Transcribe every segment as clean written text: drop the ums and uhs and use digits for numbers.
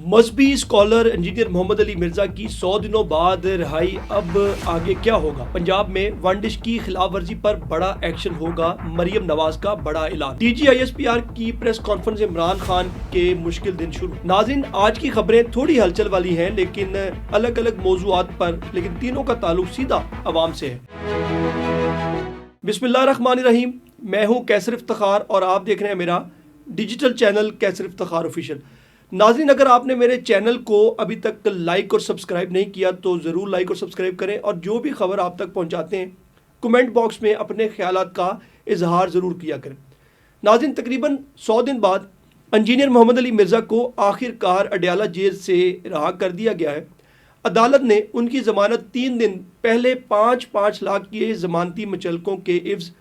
मजहबी scholar engineer Mohammad Ali Mirza की 100 दिनों बाद रिहाई। अब आगे क्या होगा? पंजाब में वनडिश की खिलाफ वर्जी पर बड़ा एक्शन होगा, मरियम नवाज का बड़ा ऐलान। DGISPR की प्रेस कॉन्फ्रेंस, इमरान खान के मुश्किल दिन शुरू। नाज़रीन, आज की खबरें थोड़ी हलचल वाली हैं, लेकिन अलग अलग मौज़ूआत पर, लेकिन तीनों का ताल्लुक सीधा अवाम से है। बिस्मिल्लाहिर्रहमानिर्रहीम। मैं हूँ कैसर इफ्तिखार और आप देख रहे हैं मेरा डिजिटल चैनल कैसर इफ्तिखार ऑफिशियल। नाज़रीन, अगर आपने मेरे चैनल को अभी तक लाइक और सब्सक्राइब नहीं किया तो ज़रूर लाइक और सब्सक्राइब करें, और जो भी खबर आप तक पहुंचाते हैं कमेंट बॉक्स में अपने ख्यालात का इजहार ज़रूर किया करें। नाज़रीन, तकरीबन 100 दिन बाद इंजीनियर मोहम्मद अली मिर्ज़ा को आखिरकार अडयाला जेल से रिहा कर दिया गया है। अदालत ने उनकी ज़मानत 3 दिन पहले 5-5 लाख के ज़मानती मुचलकों के इव्ज़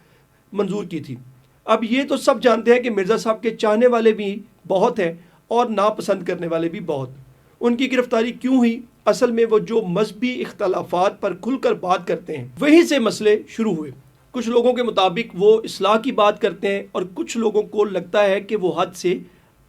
मंजूर की थी। अब ये तो सब जानते हैं कि मिर्ज़ा साहब के चाहने वाले भी बहुत हैं और नापसंद करने वाले भी बहुत। उनकी गिरफ्तारी क्यों हुई? असल में वो जो मजहबी इख्तलाफात पर खुलकर बात करते हैं वहीं से मसले शुरू हुए। कुछ लोगों के मुताबिक वो इस्लाह की बात करते हैं और कुछ लोगों को लगता है कि वो हद से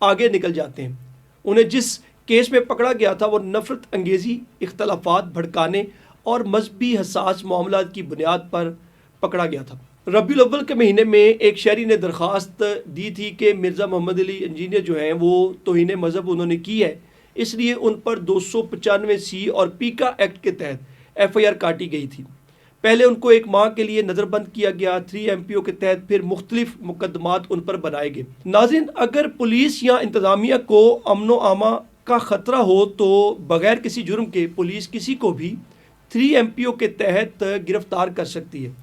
आगे निकल जाते हैं। उन्हें जिस केस में पकड़ा गया था वो नफरत अंगेज़ी, इख्तलाफात भड़काने और मजहबी हसास मामलात की बुनियाद पर पकड़ा गया था। रबीउल अव्वल के महीने में एक शहरी ने दरख्वास्त दी थी कि मिर्ज़ा मोहम्मद अली इंजीनियर जो हैं वो तौहीन मज़हब उन्होंने की है, इसलिए उन पर 295C और पीका एक्ट के तहत FIR काटी गई थी। पहले उनको 1 माह के लिए नज़रबंद किया गया। 3 MPO के तहत फिर मुख्तलिफ मुकदमात उन पर बनाए गए। नाज़रीन, अगर पुलिस या इंतज़ामिया को अमनो आमा का ख़तरा हो तो बग़ैर किसी जुर्म के पुलिस किसी को भी 3 MPO के तहत गिरफ्तार कर सकती है,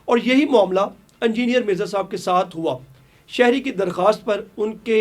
और यही मामला इंजीनियर मिर्ज़ा साहब के साथ हुआ। शहरी की दरख्वास्त पर उनके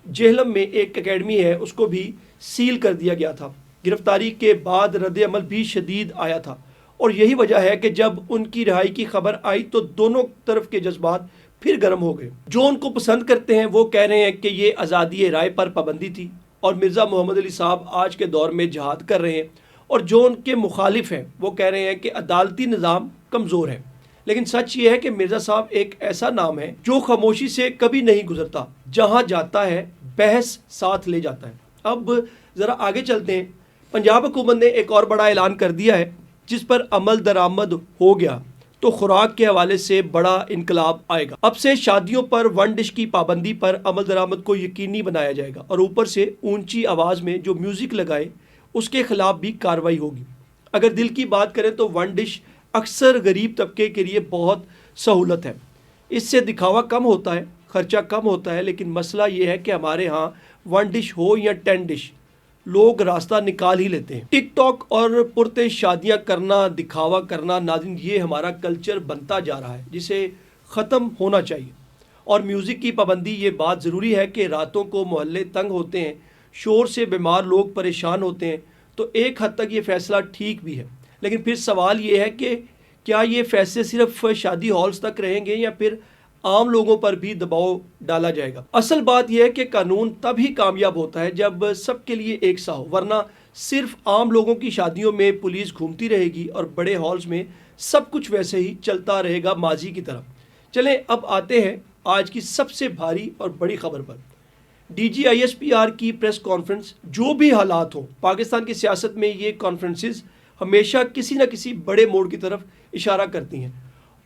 जेहलम में एक एकेडमी है, उसको भी सील कर दिया गया था। गिरफ्तारी के बाद रद्द अमल भी शदीद आया था, और यही वजह है कि जब उनकी रिहाई की खबर आई तो दोनों तरफ के जज्बात फिर गर्म हो गए। जो उनको पसंद करते हैं वो कह रहे हैं कि ये आज़ादी राय पर पाबंदी थी और मिर्ज़ा मोहम्मद अली साहब आज के दौर में जहाद कर रहे हैं, और जो उनके मुखालिफ हैं वो कह रहे हैं कि अदालती निज़ाम कमज़ोर है। लेकिन सच ये है कि मिर्ज़ा साहब एक ऐसा नाम है जो खामोशी से कभी नहीं गुजरता, जहां जाता है बहस साथ ले जाता है। अब ज़रा आगे चलते हैं। पंजाब हुकूमत ने एक और बड़ा ऐलान कर दिया है जिस पर अमल दरामद हो गया तो खुराक के हवाले से बड़ा इनकलाब आएगा। अब से शादियों पर वन डिश की पाबंदी पर अमल दरामद को यकीनी बनाया जाएगा, और ऊपर से ऊंची आवाज़ में जो म्यूज़िक लगाए उसके खिलाफ भी कार्रवाई होगी। अगर दिल की बात करें तो वन डिश अक्सर गरीब तबके के लिए बहुत सहूलत है। इससे दिखावा कम होता है, खर्चा कम होता है, लेकिन मसला ये है कि हमारे यहाँ 1 डिश हो या 10 डिश, लोग रास्ता निकाल ही लेते हैं। टिकटॉक और पुरते शादियाँ करना, दिखावा करना, नाज़रीन, ये हमारा कल्चर बनता जा रहा है जिसे ख़त्म होना चाहिए। और म्यूज़िक की पाबंदी, ये बात ज़रूरी है कि रातों को मोहल्ले तंग होते हैं, शोर से बीमार लोग परेशान होते हैं, तो एक हद तक ये फ़ैसला ठीक भी है। लेकिन फिर सवाल ये है कि क्या ये फैसले सिर्फ शादी हॉल्स तक रहेंगे या फिर आम लोगों पर भी दबाव डाला जाएगा? असल बात यह है कि कानून तभी कामयाब होता है जब सबके लिए एक सा हो, वरना सिर्फ आम लोगों की शादियों में पुलिस घूमती रहेगी और बड़े हॉल्स में सब कुछ वैसे ही चलता रहेगा माजी की तरह। चलें अब आते हैं आज की सबसे भारी और बड़ी खबर पर। DGISPR की प्रेस कॉन्फ्रेंस। जो भी हालात हो, पाकिस्तान की सियासत में ये कॉन्फ्रेंसेस हमेशा किसी न किसी बड़े मोड़ की तरफ इशारा करती हैं,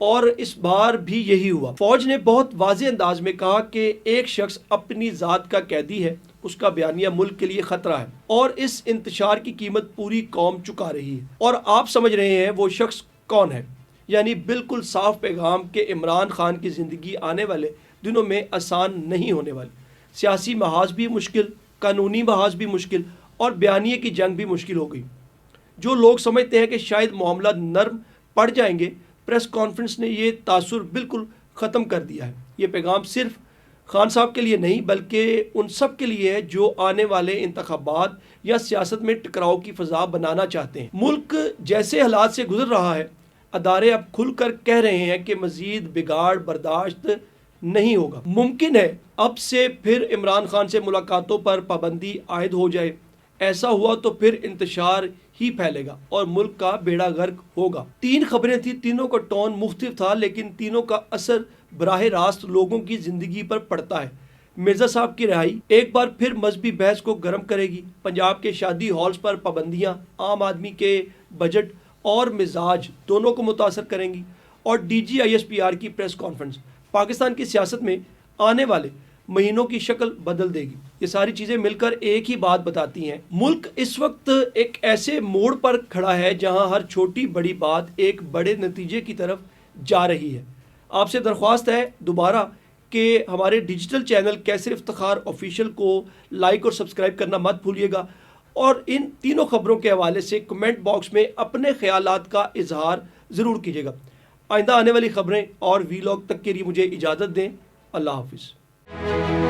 और इस बार भी यही हुआ। फौज ने बहुत वाज़ेह अंदाज में कहा कि एक शख्स अपनी ज़ात का कैदी है, उसका बयानिया मुल्क के लिए ख़तरा है, और इस इंतशार की कीमत पूरी कौम चुका रही है। और आप समझ रहे हैं वो शख्स कौन है, यानी बिल्कुल साफ पैगाम के इमरान खान की ज़िंदगी आने वाले दिनों में आसान नहीं होने वाली। सियासी महाज भी मुश्किल, कानूनी महाज भी मुश्किल, और बयानिए की जंग भी मुश्किल हो गई। जो लोग समझते हैं कि शायद मामला नर्म पड़ जाएंगे, प्रेस कॉन्फ्रेंस ने ये तासुर बिल्कुल ख़त्म कर दिया है। ये पैगाम सिर्फ खान साहब के लिए नहीं बल्कि उन सब के लिए है जो आने वाले इंतखाबात या सियासत में टकराव की फ़ज़ा बनाना चाहते हैं। मुल्क जैसे हालात से गुजर रहा है, अदारे अब खुलकर कह रहे हैं कि मज़ीद बिगाड़ बर्दाश्त नहीं होगा। मुमकिन है अब से फिर इमरान खान से मुलाकातों पर पाबंदी आयद हो जाए। ऐसा हुआ तो फिर इंतशार ही फैलेगा और मुल्क का बेड़ा गर्क होगा। 3 खबरें थी, तीनों का टोन मुख्तलिफ था, लेकिन तीनों का असर बराह रास्त लोगों की ज़िंदगी पर पड़ता है। मिर्जा साहब की रिहाई एक बार फिर मजहबी बहस को गर्म करेगी। पंजाब के शादी हॉल्स पर पाबंदियां आम आदमी के बजट और मिजाज दोनों को मुतासर करेंगी। और DGISPR की प्रेस कॉन्फ्रेंस पाकिस्तान की सियासत में आने वाले महीनों की शक्ल बदल देगी। ये सारी चीज़ें मिलकर एक ही बात बताती हैं, मुल्क इस वक्त एक ऐसे मोड़ पर खड़ा है जहां हर छोटी बड़ी बात एक बड़े नतीजे की तरफ जा रही है। आपसे दरख्वास्त है दोबारा कि हमारे डिजिटल चैनल कैसर इफ्तिखार ऑफिशियल को लाइक और सब्सक्राइब करना मत भूलिएगा। और इन तीनों खबरों के हवाले से कमेंट बॉक्स में अपने ख्यालात का इजहार ज़रूर कीजिएगा। आइंदा आने वाली खबरें और वीलॉग तक के लिए मुझे इजाज़त दें। अल्लाह हाफिज़।